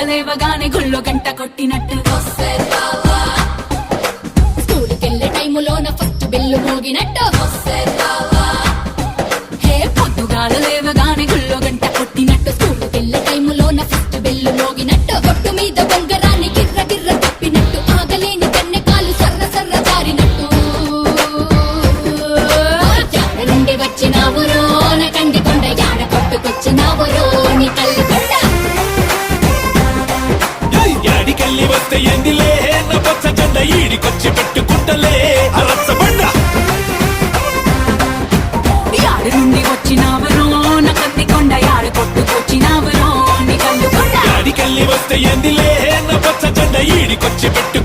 పొద్దుగాలలేవగానే గుళ్ళో గంట కొట్టినట్టు స్కూలుకెళ్ళే టైములోన ఫస్ట్ బెల్లు మోగినట్టు హే పొద్దుగాలలేవగానే గుళ్ళో గంట కొట్టినట్టు స్కూలుకెళ్ళే టైములోన ఫస్ట్ బెల్లు మోగినట్టు కొట్టు మీద బొంగరాన్ని గిర్ర గిర్ర తిప్పినట్టు ఆగలేని కన్నె కాలు సర్ర సర్ర జారినట్టు జాడ నుండి వచ్చినావురో నా కంది కొండ యాడ కొట్టుకొచ్చినావురో నీ కళ్ళు కొండ యాడికెళ్ళి వస్తే ఎందిలే నా పచ్చ జెండ ఈడికొచ్చి పెట్టుకుంటలే రచ్చబండ యాడి నుండి వచ్చినావరో నా కంది కొండ యాడ కొట్టుకొచ్చినావరో నీ కళ్ళు కొండ యాడికెళ్ళి వస్తే ఎందిలే నా పచ్చ జెండ ఈడికొచ్చి పెట్టు